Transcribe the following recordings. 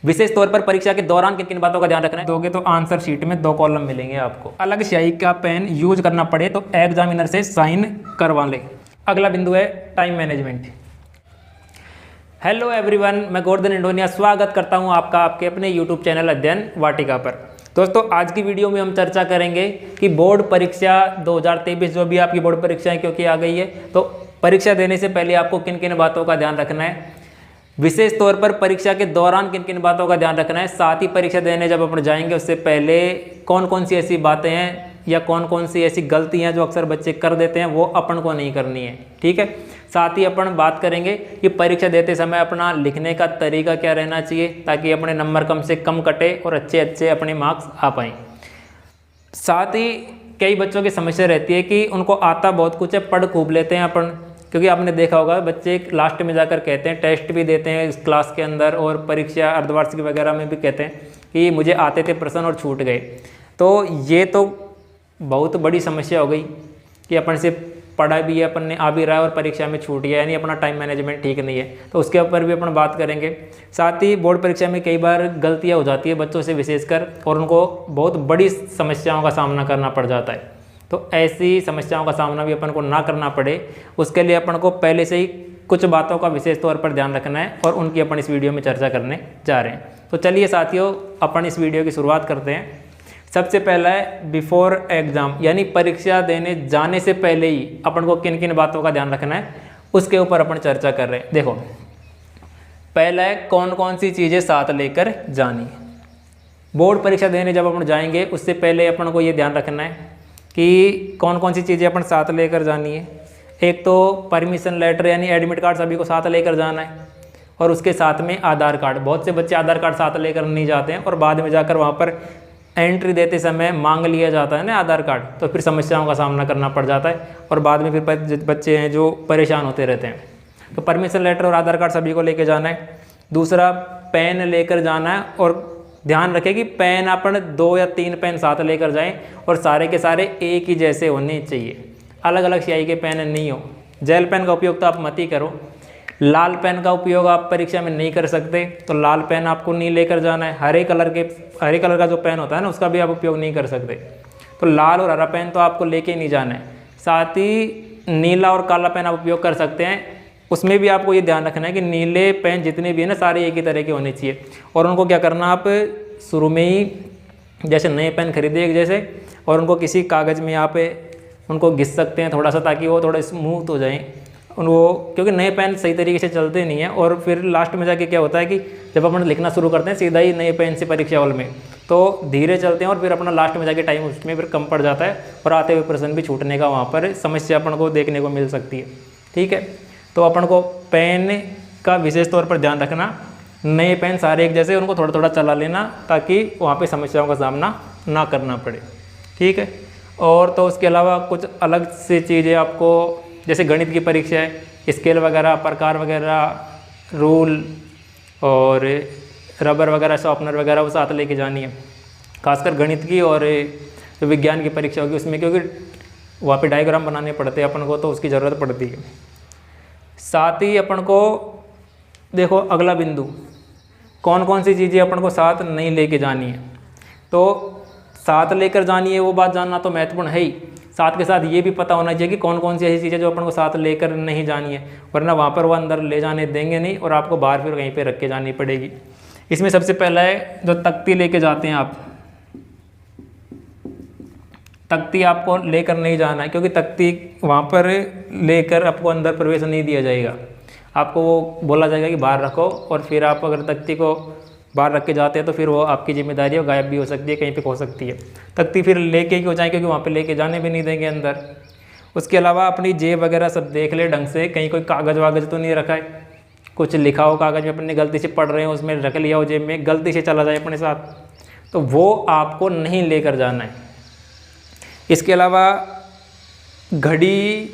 विशेष तौर पर परीक्षा के दौरान किन किन बातों का ध्यान रखना है दोगे तो आंसर शीट में 2 कॉलम मिलेंगे आपको। अलग स्याही का पेन यूज करना पड़े तो एग्जामिनर से साइन करवा ले। अगला बिंदु है टाइम मैनेजमेंट। हेलो एवरीवन, मैं गोवर्धन इंडोनिया स्वागत करता हूं आपका आपके अपने यूट्यूब चैनल अध्ययन वाटिका पर। दोस्तों, आज की वीडियो में हम चर्चा करेंगे कि बोर्ड परीक्षा 2023 जो भी आपकी बोर्ड परीक्षाएं क्योंकि आ गई है, तो परीक्षा देने से पहले आपको किन किन बातों का ध्यान रखना है, विशेष तौर पर परीक्षा के दौरान किन किन बातों का ध्यान रखना है, साथ ही परीक्षा देने जब अपन जाएंगे उससे पहले कौन कौन सी ऐसी बातें हैं या कौन कौन सी ऐसी गलतियां जो अक्सर बच्चे कर देते हैं वो अपन को नहीं करनी है। ठीक है, साथ ही अपन बात करेंगे कि परीक्षा देते समय अपना लिखने का तरीका क्या रहना चाहिए ताकि अपने नंबर कम से कम कटे और अच्छे अच्छे अपने मार्क्स आ पाएँ। साथ ही कई बच्चों की समस्या रहती है कि उनको आता बहुत कुछ है, पढ़ खूब लेते हैं अपन, क्योंकि आपने देखा होगा बच्चे लास्ट में जाकर कहते हैं, टेस्ट भी देते हैं इस क्लास के अंदर और परीक्षा अर्धवार्षिक वगैरह में भी कहते हैं कि मुझे आते थे प्रश्न और छूट गए। तो ये तो बहुत बड़ी समस्या हो गई कि अपन से पढ़ा भी है, अपन ने आ भी रहा है और परीक्षा में छूट गया, यानी अपना टाइम मैनेजमेंट ठीक नहीं है। तो उसके ऊपर भी अपन बात करेंगे। साथ ही बोर्ड परीक्षा में कई बार गलतियाँ हो जाती है बच्चों से विशेषकर, और उनको बहुत बड़ी समस्याओं का सामना करना पड़ जाता है। तो ऐसी समस्याओं का सामना भी अपन को ना करना पड़े, उसके लिए अपन को पहले से ही कुछ बातों का विशेष तौर पर ध्यान रखना है और उनकी अपन इस वीडियो में चर्चा करने जा रहे हैं। तो चलिए साथियों, अपन इस वीडियो की शुरुआत करते हैं। सबसे पहला है बिफोर एग्जाम, यानी परीक्षा देने जाने से पहले ही अपन को किन किन बातों का ध्यान रखना है उसके ऊपर अपन चर्चा कर रहे हैं। देखो, पहला है कौन कौन सी चीज़ें साथ लेकर जानी है। बोर्ड परीक्षा देने जब अपन जाएंगे उससे पहले अपन को ये ध्यान रखना है कि कौन कौन सी चीज़ें अपन साथ लेकर जानी है। एक तो परमिशन लेटर यानी एडमिट कार्ड सभी को साथ लेकर जाना है, और उसके साथ में आधार कार्ड। बहुत से बच्चे आधार कार्ड साथ लेकर नहीं जाते हैं और बाद में जाकर वहाँ पर एंट्री देते समय मांग लिया जाता है ना आधार कार्ड, तो फिर समस्याओं का सामना करना पड़ जाता है और बाद में फिर बच्चे हैं जो परेशान होते रहते हैं। तो परमिशन लेटर और आधार कार्ड सभी को लेकर जाना है। दूसरा, पेन लेकर जाना है, और ध्यान रखें कि पेन अपन 2 या 3 पेन साथ लेकर जाएं और सारे के सारे एक ही जैसे होने चाहिए, अलग अलग स्याही के पेन नहीं हो। जेल पेन का उपयोग तो आप मत ही करो। लाल पेन का उपयोग आप परीक्षा में नहीं कर सकते, तो लाल पेन आपको नहीं लेकर जाना है। हरे कलर का जो पेन होता है ना, उसका भी आप उपयोग नहीं कर सकते। तो लाल और हरा पेन तो आपको लेके नहीं जाना है। साथ ही नीला और काला पेन आप उपयोग कर सकते हैं, उसमें भी आपको ये ध्यान रखना है कि नीले पेन जितने भी हैं ना सारे एक ही तरह के होने चाहिए। और उनको क्या करना, आप शुरू में ही जैसे नए पेन खरीदे एक जैसे, और उनको किसी कागज़ में आप उनको घिस सकते हैं थोड़ा सा, ताकि वो थोड़ा स्मूथ हो जाएं वो, क्योंकि नए पेन सही तरीके से चलते नहीं हैं। और फिर लास्ट में जाके क्या होता है कि जब अपन लिखना शुरू करते हैं सीधा ही नए पेन से परीक्षा हॉल में, तो धीरे चलते हैं और फिर अपना लास्ट में जाके टाइम उसमें फिर कम पड़ जाता है और आते हुए प्रश्न भी छूटने का वहाँ पर समस्या अपन को देखने को मिल सकती है। ठीक है, तो अपन को पेन का विशेष तौर पर ध्यान रखना, नए पेन सारे एक जैसे, उनको थोड़ा थोड़ा चला लेना ताकि वहाँ पे समस्याओं का सामना ना करना पड़े। ठीक है, और तो उसके अलावा कुछ अलग से चीज़ें आपको, जैसे गणित की परीक्षा है, स्केल वगैरह, प्रकार वगैरह, रूल और रबर वगैरह, शॉर्पनर वगैरह वो साथ लेके जानी है। खासकर गणित की और जो विज्ञान की परीक्षा होगी उसमें, क्योंकि वहाँ पे डायग्राम बनाने पड़ते हैं अपन को, तो उसकी ज़रूरत पड़ती है। साथ ही अपन को देखो, अगला बिंदु, कौन कौन सी चीज़ें अपन को साथ नहीं लेके जानी है। तो साथ लेकर जानी है वो बात जानना तो महत्वपूर्ण है ही, साथ के साथ ये भी पता होना चाहिए कि कौन कौन सी ऐसी चीज़ें जो अपन को साथ लेकर नहीं जानी है, वरना वहाँ पर वो अंदर ले जाने देंगे नहीं और आपको बाहर फिर कहीं पे रख के जानी पड़ेगी। इसमें सबसे पहला है जो तख्ती लेके जाते हैं आप, तख्ती आपको लेकर नहीं जाना है, क्योंकि तख्ती वहाँ पर लेकर आपको अंदर प्रवेश नहीं दिया जाएगा। आपको वो बोला जाएगा कि बाहर रखो, और फिर आप अगर तख्ती को बाहर रख के जाते हैं तो फिर वो आपकी जिम्मेदारी है, गायब भी हो सकती है, कहीं पे खो सकती है। तख्ती फिर लेके ही हो जाए, क्योंकि वहाँ पे लेके जाने भी नहीं देंगे अंदर। उसके अलावा अपनी जेब वगैरह सब देख ले ढंग से, कहीं कोई कागज़ वागज़ तो नहीं रखा है, कुछ लिखा हो कागज़ में अपने गलती से पढ़ रहे हो उसमें रख लिया हो जेब में, गलती से चला जाए अपने साथ, तो वो आपको नहीं लेकर जाना है। इसके अलावा घड़ी,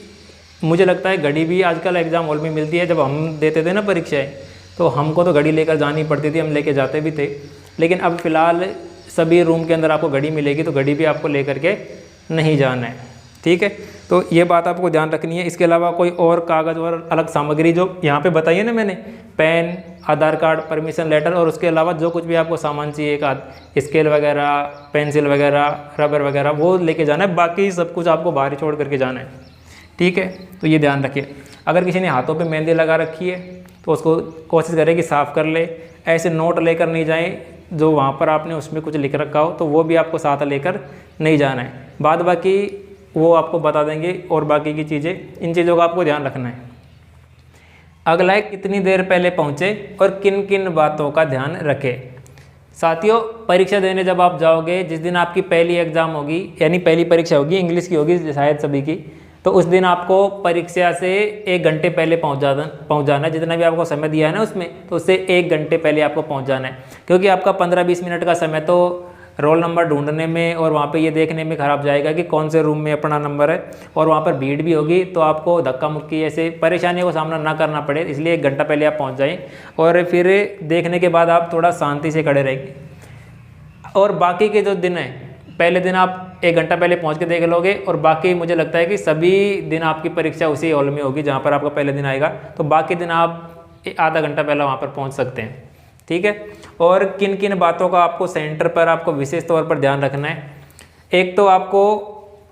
मुझे लगता है घड़ी भी आजकल एग्ज़ाम हॉल में मिलती है। जब हम देते थे ना परीक्षाएं, तो हमको तो घड़ी लेकर जानी पड़ती थी, हम लेके जाते भी थे। लेकिन अब फ़िलहाल सभी रूम के अंदर आपको घड़ी मिलेगी, तो घड़ी भी आपको लेकर के नहीं जाना है। ठीक है, तो ये बात आपको ध्यान रखनी है। इसके अलावा कोई और कागज़ और अलग सामग्री जो यहाँ पे बताई है ना मैंने, पेन, आधार कार्ड, परमिशन लेटर और उसके अलावा जो कुछ भी आपको सामान चाहिए, एक स्केल वगैरह, पेंसिल वगैरह, रबर वगैरह, वो लेके जाना है। बाकी सब कुछ आपको बाहर ही छोड़ करके जाना है, ठीक है। तो ये ध्यान रखिए। अगर किसी ने हाथों पे मेहंदी लगा रखी है तो उसको कोशिश करें कि साफ़ कर ले। ऐसे नोट लेकर नहीं जाएं जो वहाँ पर आपने उसमें कुछ लिख रखा हो, तो वो भी आपको साथ लेकर नहीं जाना है। बाद बाकी वो आपको बता देंगे और बाकी की चीज़ें, इन चीज़ों का आपको ध्यान रखना है। अगला है कितनी देर पहले पहुँचे और किन किन बातों का ध्यान रखें। साथियों, परीक्षा देने जब आप जाओगे, जिस दिन आपकी पहली एग्ज़ाम होगी, यानी पहली परीक्षा होगी, इंग्लिश की होगी शायद सभी की, तो उस दिन आपको परीक्षा से 1 घंटे पहले पहुँच जाना है। जितना भी आपको समय दिया है ना उसमें, तो उससे 1 घंटे पहले आपको पहुँच जाना है। क्योंकि आपका 15-20 मिनट का समय तो रोल नंबर ढूंढने में और वहाँ पे ये देखने में ख़राब जाएगा कि कौन से रूम में अपना नंबर है, और वहाँ पर भीड़ भी होगी, तो आपको धक्का मुक्की ऐसे परेशानियों का सामना ना करना पड़े, इसलिए 1 घंटा पहले आप पहुँच जाएँ। और फिर देखने के बाद आप थोड़ा शांति से खड़े रहेंगे। और बाकी के जो दिन हैं, पहले दिन आप 1 घंटा पहले पहुंच के देख लोगे, और बाकी मुझे लगता है कि सभी दिन आपकी परीक्षा उसी हॉल में होगी जहां पर आपका पहले दिन आएगा, तो बाकी दिन आप आधा घंटा पहले वहां पर पहुंच सकते हैं, ठीक है। और किन किन बातों का आपको सेंटर पर आपको विशेष तौर पर ध्यान रखना है। एक तो आपको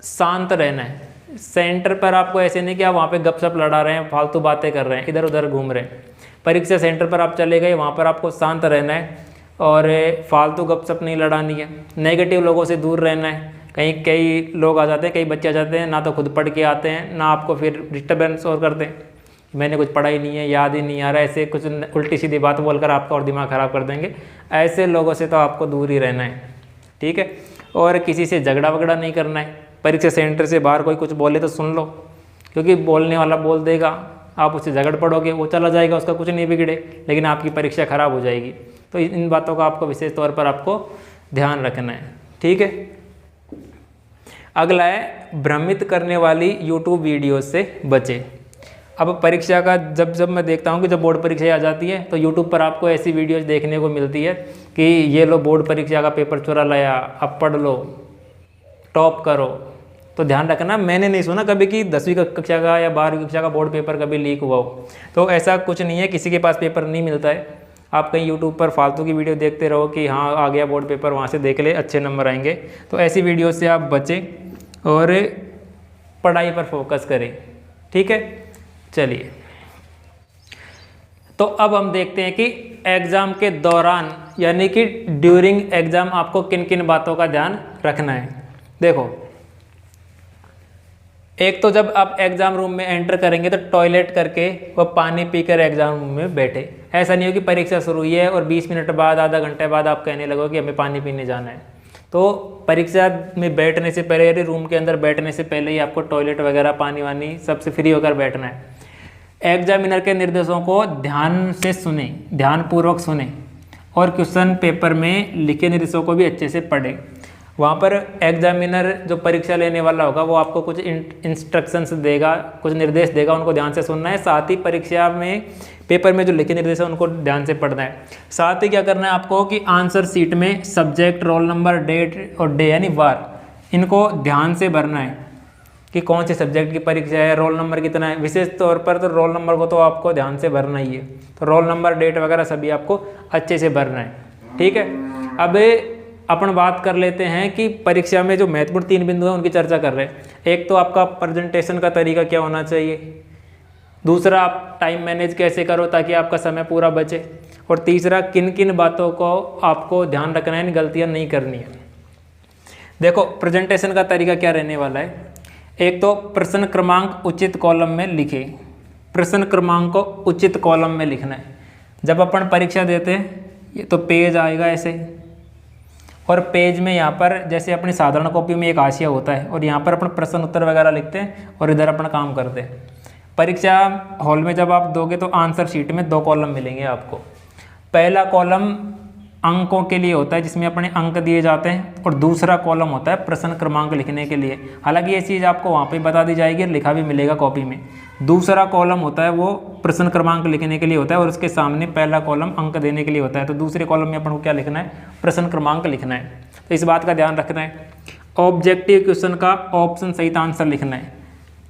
शांत रहना है। सेंटर पर आपको ऐसे नहीं कि आप वहाँ पर गपशप लड़ा रहे हैं, फालतू बातें कर रहे हैं, इधर उधर घूम रहे हैं। परीक्षा सेंटर पर आप चले गए, वहाँ पर आपको शांत रहना है और फालतू गपशप नहीं लड़ानी है। नेगेटिव लोगों से दूर रहना है। कई लोग आ जाते हैं, कई बच्चे आ जाते हैं, ना तो खुद पढ़ के आते हैं, ना आपको फिर डिस्टर्बेंस और करते हैं, मैंने कुछ पढ़ा ही नहीं है, याद ही नहीं आ रहा, ऐसे कुछ उल्टी सीधी बात बोलकर आपका और दिमाग ख़राब कर देंगे। ऐसे लोगों से तो आपको दूर ही रहना है, ठीक है। और किसी से झगड़ा वगड़ा नहीं करना है। परीक्षा सेंटर से बाहर कोई कुछ बोले तो सुन लो, क्योंकि बोलने वाला बोल देगा, आप उससे झगड़ पड़ोगे, वो चला जाएगा, उसका कुछ नहीं बिगड़े, लेकिन आपकी परीक्षा खराब हो जाएगी। तो इन बातों का आपको विशेष तौर पर आपको ध्यान रखना है, ठीक है। अगला है भ्रमित करने वाली यूट्यूब वीडियो से बचे। अब परीक्षा का जब मैं देखता हूँ कि जब बोर्ड परीक्षा आ जाती है तो यूट्यूब पर आपको ऐसी वीडियोस देखने को मिलती है कि ये लो बोर्ड परीक्षा का पेपर चुरा लाया, अब पढ़ लो, टॉप करो। तो ध्यान रखना, मैंने नहीं सुना कभी कि 10वीं कक्षा का या 12वीं कक्षा का बोर्ड पेपर कभी लीक हुआ हो। तो ऐसा कुछ नहीं है, किसी के पास पेपर नहीं मिलता है। आप कहीं यूट्यूब पर फालतू की वीडियो देखते रहो कि हाँ आ गया बोर्ड पेपर, वहाँ से देख ले, अच्छे नंबर आएंगे। तो ऐसी वीडियो से आप बचें और पढ़ाई पर फोकस करें, ठीक है। चलिए, तो अब हम देखते हैं कि एग्ज़ाम के दौरान यानी कि ड्यूरिंग एग्ज़ाम आपको किन किन बातों का ध्यान रखना है। देखो, एक तो जब आप एग्ज़ाम रूम में एंटर करेंगे तो टॉयलेट करके वो पानी पीकर एग्ज़ाम रूम में बैठे। ऐसा नहीं हो कि परीक्षा शुरू हुई है और 20 मिनट बाद, आधा घंटे बाद आप कहने लगो कि हमें पानी पीने जाना है। तो परीक्षा में बैठने से पहले, यानी रूम के अंदर बैठने से पहले ही आपको टॉयलेट वगैरह, पानी वानी सबसे फ्री होकर बैठना है। एग्जामिनर के निर्देशों को ध्यान से सुने, ध्यानपूर्वक सुने, और क्वेश्चन पेपर में लिखे निर्देशों को भी अच्छे से पढ़ें। वहाँ पर एग्जामिनर जो परीक्षा लेने वाला होगा वो आपको कुछ इंस्ट्रक्शंस देगा, कुछ निर्देश देगा, उनको ध्यान से सुनना है। साथ ही परीक्षा में पेपर में जो लिखे निर्देश है उनको ध्यान से पढ़ना है। साथ ही क्या करना है आपको कि आंसर शीट में सब्जेक्ट, रोल नंबर, डेट और डे यानी वार, इनको ध्यान से भरना है कि कौन से सब्जेक्ट की परीक्षा है, रोल नंबर कितना है। विशेष तौर पर तो रोल नंबर को तो आपको ध्यान से भरना ही है। तो रोल नंबर, डेट वगैरह सभी आपको अच्छे से भरना है, ठीक है। अब अपन बात कर लेते हैं कि परीक्षा में जो महत्वपूर्ण 3 बिंदु हैं उनकी चर्चा कर रहे हैं। एक तो आपका प्रेजेंटेशन का तरीका क्या होना चाहिए, दूसरा आप टाइम मैनेज कैसे करो ताकि आपका समय पूरा बचे, और तीसरा किन किन बातों को आपको ध्यान रखना है, गलतियाँ नहीं करनी है। देखो, प्रेजेंटेशन का तरीका क्या रहने वाला है। एक तो प्रश्न क्रमांक उचित कॉलम में लिखे। प्रश्न क्रमांक को उचित कॉलम में लिखना है। जब अपन परीक्षा देते हैं ये तो पेज आएगा ऐसे, और पेज में यहाँ पर जैसे अपनी साधारण कॉपी में एक हाशिया होता है, और यहाँ पर अपन प्रश्न उत्तर वगैरह लिखते हैं और इधर अपन काम करते हैं। परीक्षा हॉल में जब आप दोगे तो आंसर शीट में 2 कॉलम मिलेंगे आपको। पहला कॉलम अंकों के लिए होता है जिसमें अपने अंक दिए जाते हैं, और दूसरा कॉलम होता है प्रश्न क्रमांक लिखने के लिए। हालांकि ये चीज़ आपको वहाँ पे बता दी जाएगी, लिखा भी मिलेगा कॉपी में। दूसरा कॉलम होता है वो प्रश्न क्रमांक लिखने के लिए होता है, और उसके सामने पहला कॉलम अंक देने के लिए होता है। तो दूसरे कॉलम में अपन को क्या लिखना है, प्रश्न क्रमांक लिखना है। तो इस बात का ध्यान रखना है। ऑब्जेक्टिव क्वेश्चन का ऑप्शन सहित आंसर लिखना है।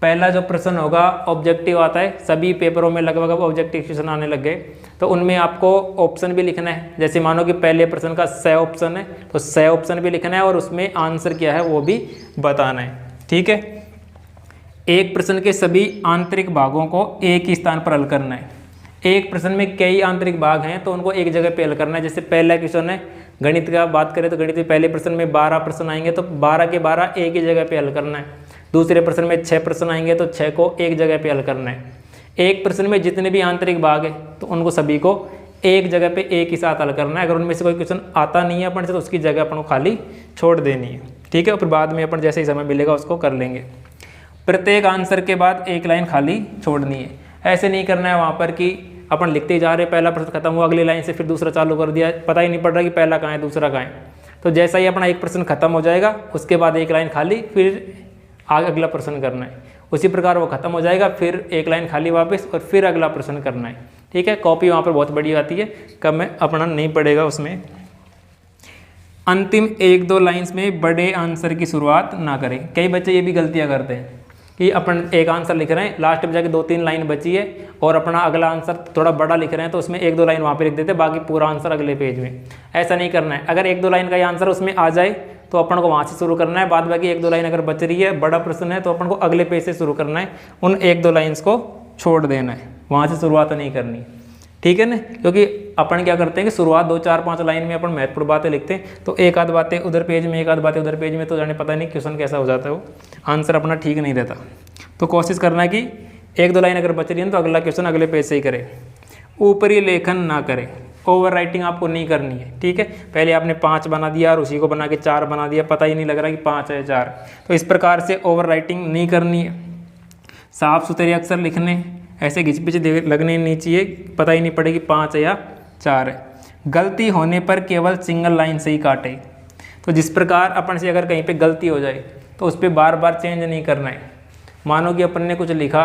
पहला जो प्रश्न होगा ऑब्जेक्टिव आता है, सभी पेपरों में लगभग अब ऑब्जेक्टिव क्वेश्चन आने लग गए, तो उनमें आपको ऑप्शन भी लिखना है। जैसे मानो कि पहले प्रश्न का 6 ऑप्शन है, तो 6 ऑप्शन भी लिखना है और उसमें आंसर क्या है वो भी बताना है। ठीक है, एक प्रश्न के सभी आंतरिक भागों को एक ही स्थान पर हल करना है। एक प्रश्न में कई आंतरिक भाग हैं तो उनको एक जगह पे हल करना है। जैसे पहला क्वेश्चन है गणित का, बात करें तो गणित में पहले प्रश्न में 12 प्रश्न आएंगे तो 12 के 12 एक ही जगह पे हल करना है। दूसरे प्रश्न में 6 प्रश्न आएंगे तो 6 को एक जगह पे हल करना है। एक प्रश्न में जितने भी आंतरिक भाग है तो उनको सभी को एक जगह पे एक ही साथ हल करना है। अगर उनमें से कोई क्वेश्चन आता नहीं है अपन से तो उसकी जगह अपन को खाली छोड़ देनी है। ठीक है, और फिर बाद में अपन जैसे ही समय मिलेगा उसको कर लेंगे। प्रत्येक आंसर के बाद एक लाइन खाली छोड़नी है। ऐसे नहीं करना है वहाँ पर कि अपन लिखते ही जा रहे, पहला प्रश्न खत्म हुआ अगली लाइन से फिर दूसरा चालू कर दिया, पता ही नहीं पड़ रहा कि पहला कहाँ है दूसरा कहाँ है। तो जैसा ही अपना एक प्रश्न खत्म हो जाएगा उसके बाद एक लाइन खाली, फिर आगे अगला प्रश्न करना है। उसी प्रकार वो खत्म हो जाएगा, फिर एक लाइन खाली वापस और फिर अगला प्रश्न करना है। ठीक है, कॉपी वहाँ पर बहुत बड़ी आती है, कब में अपना नहीं पड़ेगा उसमें। अंतिम 1-2 लाइन्स में बड़े आंसर की शुरुआत ना करें। कई बच्चे ये भी गलतियाँ करते हैं कि अपन एक आंसर लिख रहे हैं, लास्ट में जाके 2-3 लाइन बची है और अपना अगला आंसर थोड़ा बड़ा लिख रहे हैं तो उसमें 1-2 लाइन वहाँ पे लिख देते हैं, बाकी पूरा आंसर अगले पेज में। ऐसा नहीं करना है। अगर 1-2 लाइन का ये आंसर उसमें आ जाए तो अपन को वहाँ से शुरू करना है, बाद बाकी 1-2 लाइन अगर बच रही है, बड़ा प्रश्न है तो अपन को अगले पेज से शुरू करना है, उन 1-2 लाइन्स को छोड़ देना है, वहाँ से शुरुआत नहीं करनी। ठीक है ना, क्योंकि अपन क्या करते हैं कि शुरुआत 2-4-5 लाइन में अपन महत्वपूर्ण बातें लिखते हैं, तो एक आध बातें उधर पेज में, एक आध बातें उधर पेज में, तो जाने पता नहीं क्वेश्चन कैसा हो जाता है, वो आंसर अपना ठीक नहीं रहता। तो कोशिश करना है कि 1-2 लाइन अगर बच रही है तो अगला क्वेश्चन अगले पेज से ही करें। ऊपरी लेखन ना करें, ओवर राइटिंग आपको नहीं करनी है। ठीक है, पहले आपने 5 बना दिया और उसी को बना के 4 बना दिया, पता ही नहीं लग रहा कि 5 है 4, तो इस प्रकार से ओवर राइटिंग नहीं करनी है। साफ सुथरे अक्षर लिखने, ऐसे घिच पिच लगने नहीं चाहिए, पता ही नहीं पड़ेगी 5 है या 4 है। गलती होने पर केवल सिंगल लाइन से ही काटे। तो जिस प्रकार अपन से अगर कहीं पे गलती हो जाए तो उस पर बार बार चेंज नहीं करना है। मानो कि अपन ने कुछ लिखा,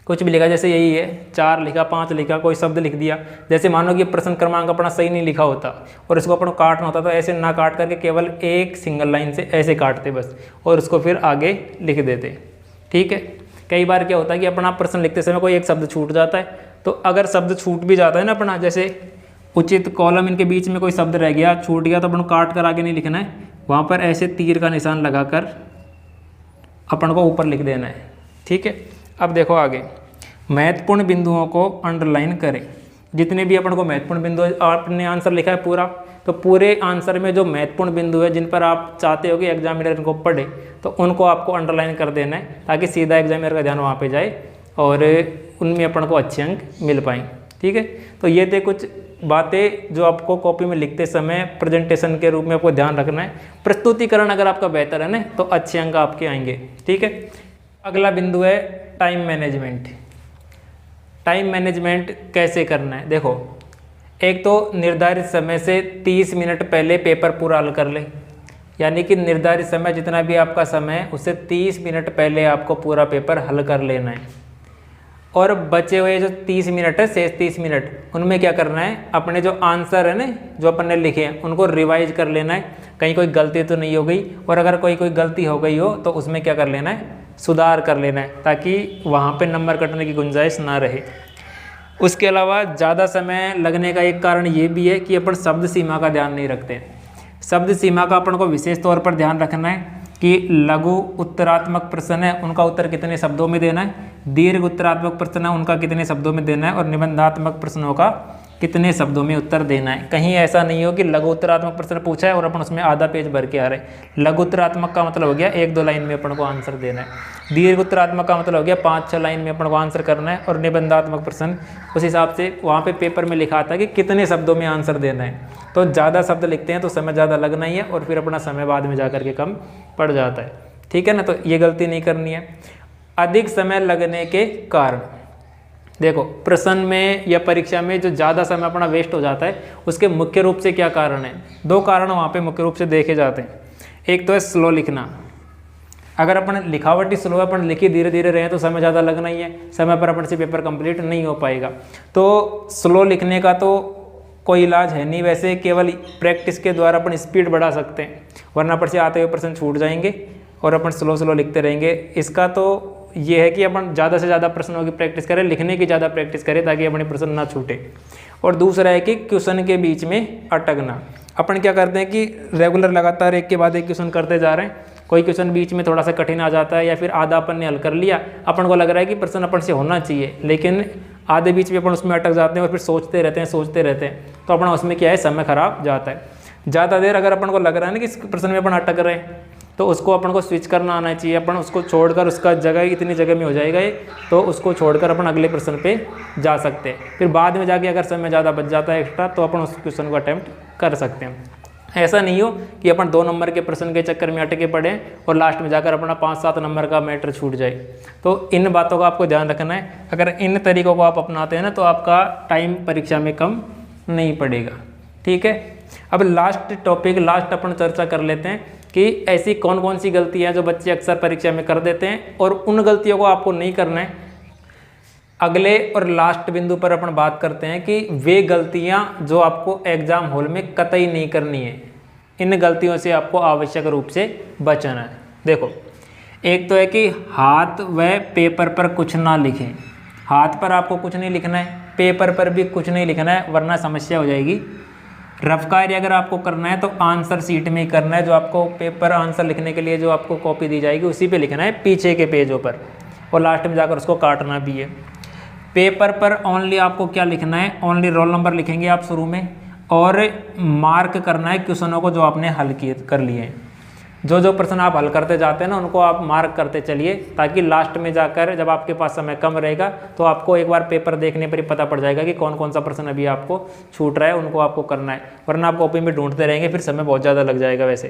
कुछ भी लिखा, जैसे यही है 4 लिखा, 5 लिखा, कोई शब्द लिख दिया, जैसे मानो कि प्रश्न क्रमांक अपना सही नहीं लिखा होता और इसको अपन काटना होता, तो ऐसे ना काट करके केवल एक सिंगल लाइन से ऐसे काटते बस, और उसको फिर आगे लिख देते। ठीक है, कई बार क्या होता है कि अपना प्रश्न लिखते समय कोई एक शब्द छूट जाता है, तो अगर शब्द छूट भी जाता है ना अपना, जैसे उचित कॉलम इनके बीच में कोई शब्द रह गया, छूट गया, तो अपन काट कर आगे नहीं लिखना है, वहाँ पर ऐसे तीर का निशान लगाकर अपन को ऊपर लिख देना है। ठीक है, अब देखो आगे, महत्वपूर्ण बिंदुओं को अंडरलाइन करें। जितने भी अपन को महत्वपूर्ण बिंदु, आपने आंसर लिखा है पूरा, तो पूरे आंसर में जो महत्वपूर्ण बिंदु है जिन पर आप चाहते हो कि एग्जामिनर इनको पढ़े, तो उनको आपको अंडरलाइन कर देना है, ताकि सीधा एग्जामिनर का ध्यान वहाँ पे जाए और उनमें अपन को अच्छे अंक मिल पाएँ। ठीक है, तो ये थे कुछ बातें जो आपको कॉपी में लिखते समय प्रेजेंटेशन के रूप में आपको ध्यान रखना है। प्रस्तुतिकरण अगर आपका बेहतर है ना तो अच्छे अंक आपके आएंगे। ठीक है, अगला बिंदु है टाइम मैनेजमेंट। टाइम मैनेजमेंट कैसे करना है, देखो, एक तो निर्धारित समय से 30 मिनट पहले पेपर पूरा हल कर ले, यानी कि निर्धारित समय जितना भी आपका समय है उससे 30 मिनट पहले आपको पूरा पेपर हल कर लेना है। और बचे हुए जो 30 मिनट है, शेष 30 मिनट, उनमें क्या करना है, अपने जो आंसर है ना जो अपन ने लिखे हैं उनको रिवाइज कर लेना है, कहीं कोई गलती तो नहीं हो गई, और अगर कोई गलती हो गई हो तो उसमें क्या कर लेना है, सुधार कर लेना है, ताकि वहाँ पे नंबर कटने की गुंजाइश ना रहे। उसके अलावा ज़्यादा समय लगने का एक कारण ये भी है कि अपन शब्द सीमा का ध्यान नहीं रखते। शब्द सीमा का अपन को विशेष तौर पर ध्यान रखना है कि लघु उत्तरात्मक प्रश्न है उनका उत्तर कितने शब्दों में देना है, दीर्घ उत्तरात्मक प्रश्न है उनका कितने शब्दों में देना है, और निबंधात्मक प्रश्नों का कितने शब्दों में उत्तर देना है। कहीं ऐसा नहीं हो कि लघु उत्तरात्मक प्रश्न पूछा है और अपन उसमें आधा पेज भर के आ रहे हैं। लघु उत्तरात्मक का मतलब हो गया 1-2 लाइन में अपन को आंसर देना है, दीर्घ उत्तरात्मक का मतलब हो गया 5-6 लाइन में अपन को आंसर करना है, और निबंधात्मक प्रश्न उस हिसाब से वहाँ पे पेपर में लिखा था कि कितने शब्दों में आंसर देना है। तो ज़्यादा शब्द लिखते हैं तो समय ज़्यादा लगना ही है, और फिर अपना समय बाद में जा करके कम पड़ जाता है। ठीक है ना, तो ये गलती नहीं करनी है। अधिक समय लगने के कारण, देखो, प्रश्न में या परीक्षा में जो ज़्यादा समय अपना वेस्ट हो जाता है उसके मुख्य रूप से क्या कारण है, 2 कारण वहाँ पे मुख्य रूप से देखे जाते हैं। एक तो है स्लो लिखना। अगर अपन लिखावटी स्लो अपन लिखी धीरे धीरे रहे तो समय ज़्यादा लगना ही है, समय पर अपन से पेपर कंप्लीट नहीं हो पाएगा। तो स्लो लिखने का तो कोई इलाज है नहीं, वैसे केवल प्रैक्टिस के द्वारा अपन स्पीड बढ़ा सकते हैं, वरना पर से आते हुए प्रश्न छूट जाएंगे। और अपन स्लो स्लो लिखते रहेंगे। इसका तो ये है कि अपन ज़्यादा से ज़्यादा प्रश्नों की प्रैक्टिस करें, लिखने की ज़्यादा प्रैक्टिस करें ताकि अपने प्रश्न ना छूटे। और दूसरा है कि क्वेश्चन के बीच में अटकना। अपन क्या करते हैं कि रेगुलर लगातार एक के बाद एक क्वेश्चन करते जा रहे हैं, कोई क्वेश्चन बीच में थोड़ा सा कठिन आ जाता है या फिर आधा अपन ने हल कर लिया, अपन को लग रहा है कि प्रश्न अपन से होना चाहिए, लेकिन आधे बीच में अपन उसमें अटक जाते हैं और फिर सोचते रहते हैं, तो अपना उसमें क्या है, समय खराब जाता है। ज़्यादा देर अगर अपन को लग रहा है ना कि इस प्रश्न में अपन अटक रहे हैं, तो उसको अपन को स्विच करना आना चाहिए। अपन उसको छोड़कर, उसका जगह इतनी जगह में हो जाएगा ये, तो उसको छोड़कर अपन अगले प्रश्न पे जा सकते हैं। फिर बाद में जाके अगर समय ज़्यादा बच जाता है एक्स्ट्रा, तो अपन उस क्वेश्चन को अटैम्प्ट कर सकते हैं। ऐसा नहीं हो कि अपन 2 नंबर के प्रश्न के चक्कर में अटके पड़े और लास्ट में जाकर अपना 5-7 नंबर का मैटर छूट जाए। तो इन बातों का आपको ध्यान रखना है। अगर इन तरीकों को आप अपनाते हैं ना, तो आपका टाइम परीक्षा में कम नहीं पड़ेगा। ठीक है, अब लास्ट टॉपिक, लास्ट अपन चर्चा कर लेते हैं कि ऐसी कौन कौन सी गलतियां जो बच्चे अक्सर परीक्षा में कर देते हैं और उन गलतियों को आपको नहीं करना है। अगले और लास्ट बिंदु पर अपन बात करते हैं कि वे गलतियां जो आपको एग्जाम हॉल में कतई नहीं करनी है, इन गलतियों से आपको आवश्यक रूप से बचना है। देखो, एक तो है कि हाथ व पेपर पर कुछ ना लिखें। हाथ पर आपको कुछ नहीं लिखना है, पेपर पर भी कुछ नहीं लिखना है, वरना समस्या हो जाएगी। रफ कार्य अगर आपको करना है तो आंसर शीट में ही करना है। जो आपको पेपर आंसर लिखने के लिए जो आपको कॉपी दी जाएगी उसी पे लिखना है, पीछे के पेजों पर, और लास्ट में जाकर उसको काटना भी है। पेपर पर ओनली आपको क्या लिखना है, ओनली रोल नंबर लिखेंगे आप शुरू में, और मार्क करना है क्वेश्चनों को जो आपने हल किए कर लिए हैं। जो प्रश्न आप हल करते जाते हैं ना, उनको आप मार्क करते चलिए, ताकि लास्ट में जाकर जब आपके पास समय कम रहेगा तो आपको एक बार पेपर देखने पर ही पता पड़ जाएगा कि कौन कौन सा प्रश्न अभी आपको छूट रहा है, उनको आपको करना है। वरना आप कॉपी में ढूंढते रहेंगे, फिर समय बहुत ज़्यादा लग जाएगा। वैसे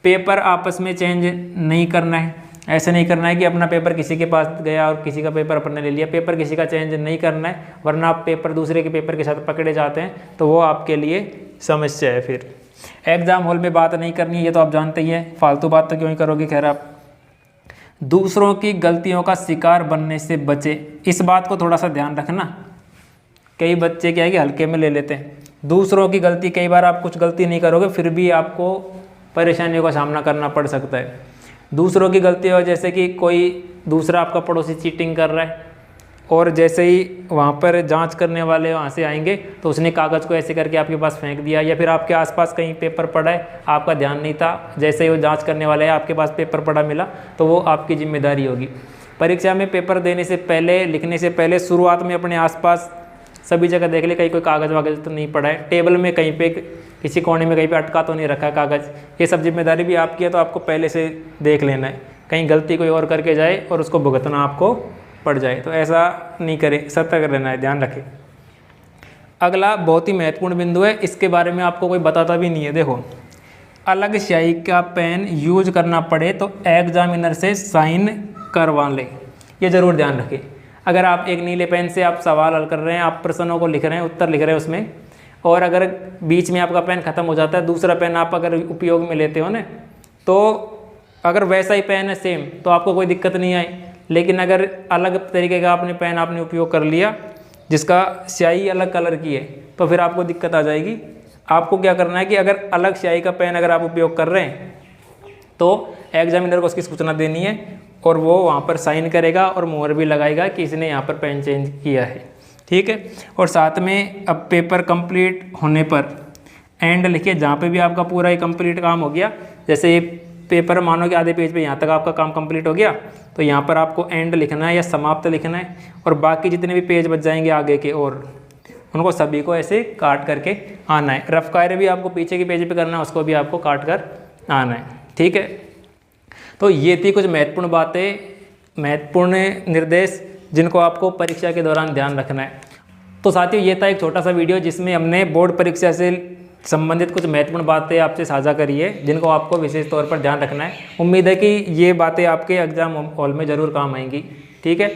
पेपर आपस में चेंज नहीं करना है। ऐसे नहीं करना है कि अपना पेपर किसी के पास गया और किसी का पेपर अपन ने ले लिया। पेपर किसी का चेंज नहीं करना है, वरना आप पेपर दूसरे के पेपर के साथ पकड़े जाते हैं तो वो आपके लिए समस्या है। फिर एग्जाम हॉल में बात नहीं करनी है, ये तो आप जानते ही हैं, फालतू बात तो क्यों ही करोगे। खैर, आप दूसरों की गलतियों का शिकार बनने से बचे, इस बात को थोड़ा सा ध्यान रखना। कई बच्चे क्या है कि हल्के में ले लेते हैं दूसरों की गलती। कई बार आप कुछ गलती नहीं करोगे फिर भी आपको परेशानियों का सामना करना पड़ सकता है। दूसरों की गलती हो, जैसे कि कोई दूसरा आपका पड़ोसी चीटिंग कर रहा है और जैसे ही वहाँ पर जांच करने वाले वहाँ से आएंगे तो उसने कागज़ को ऐसे करके आपके पास फेंक दिया, या फिर आपके आसपास कहीं पेपर पड़ा है, आपका ध्यान नहीं था, जैसे ही वो जांच करने वाले हैं आपके पास पेपर पड़ा मिला, तो वो आपकी जिम्मेदारी होगी। परीक्षा में पेपर देने से पहले, लिखने से पहले शुरुआत में अपने आसपास सभी जगह देख ले, कहीं कोई कागज़ वागज़ तो नहीं पड़ा है, टेबल में कहीं पे किसी कोने में कहीं पे अटका तो नहीं रखा है कागज़। ये सब जिम्मेदारी भी आपकी है, तो आपको पहले से देख लेना है, कहीं गलती कोई और करके जाए और उसको भुगतना आपको पड़ जाए। तो ऐसा नहीं करें, सतर्क रहना है, ध्यान रखें। अगला बहुत ही महत्वपूर्ण बिंदु है, इसके बारे में आपको कोई बताता भी नहीं है। देखो, अलग स्याही का पेन यूज करना पड़े तो एग्जामिनर से साइन करवा लें, ये ज़रूर ध्यान रखें। अगर आप एक नीले पेन से आप सवाल हल कर रहे हैं, आप प्रश्नों को लिख रहे हैं, उत्तर लिख रहे हैं उसमें, और अगर बीच में आपका पेन ख़त्म हो जाता है, दूसरा पेन आप अगर उपयोग में लेते हो ना, तो अगर वैसा ही पेन है सेम तो आपको कोई दिक्कत नहीं आई। लेकिन अगर अलग तरीके का आपने उपयोग कर लिया जिसका स्याही अलग कलर की है, तो फिर आपको दिक्कत आ जाएगी। आपको क्या करना है कि अगर अलग स्याही का पेन अगर आप उपयोग कर रहे हैं तो एग्जामिनर को उसकी सूचना देनी है और वो वहाँ पर साइन करेगा और मोहर भी लगाएगा कि इसने यहाँ पर पेन चेंज किया है। ठीक है, और साथ में अब पेपर कंप्लीट होने पर एंड लिखिए, जहाँ पे भी आपका पूरा ही कंप्लीट काम हो गया। जैसे ये पेपर मानो कि आधे पेज पे यहाँ तक आपका काम कंप्लीट हो गया, तो यहाँ पर आपको एंड लिखना है या समाप्त लिखना है, और बाकी जितने भी पेज बच जाएंगे आगे के और उनको सभी को ऐसे काट करके आना है। रफ कार्य भी आपको पीछे के पेज पे करना है, उसको भी आपको काट कर आना है। ठीक है, तो ये थी कुछ महत्वपूर्ण बातें, महत्वपूर्ण निर्देश जिनको आपको परीक्षा के दौरान ध्यान रखना है। तो साथियों, ये था एक छोटा सा वीडियो जिसमें हमने बोर्ड परीक्षा से संबंधित कुछ महत्वपूर्ण बातें आपसे साझा करी है जिनको आपको विशेष तौर पर ध्यान रखना है। उम्मीद है कि ये बातें आपके एग्जाम हॉल में ज़रूर काम आएंगी। ठीक है,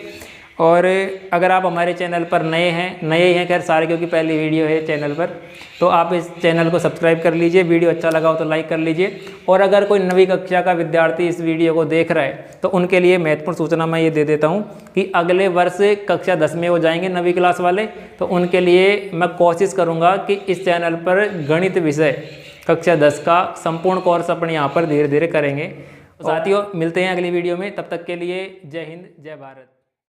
और अगर आप हमारे चैनल पर नए ही हैं खैर सारे, क्योंकि पहली वीडियो है चैनल पर, तो आप इस चैनल को सब्सक्राइब कर लीजिए। वीडियो अच्छा लगा हो तो लाइक कर लीजिए। और अगर कोई नवी कक्षा का विद्यार्थी इस वीडियो को देख रहा है तो उनके लिए महत्वपूर्ण सूचना मैं ये दे देता हूँ कि अगले वर्ष कक्षा 10 में हो जाएंगे नवी क्लास वाले, तो उनके लिए मैं कोशिश करूँगा कि इस चैनल पर गणित विषय कक्षा 10 का संपूर्ण कोर्स अपने यहाँ पर धीरे धीरे करेंगे। साथियों मिलते हैं अगली वीडियो में, तब तक के लिए जय हिंद जय भारत।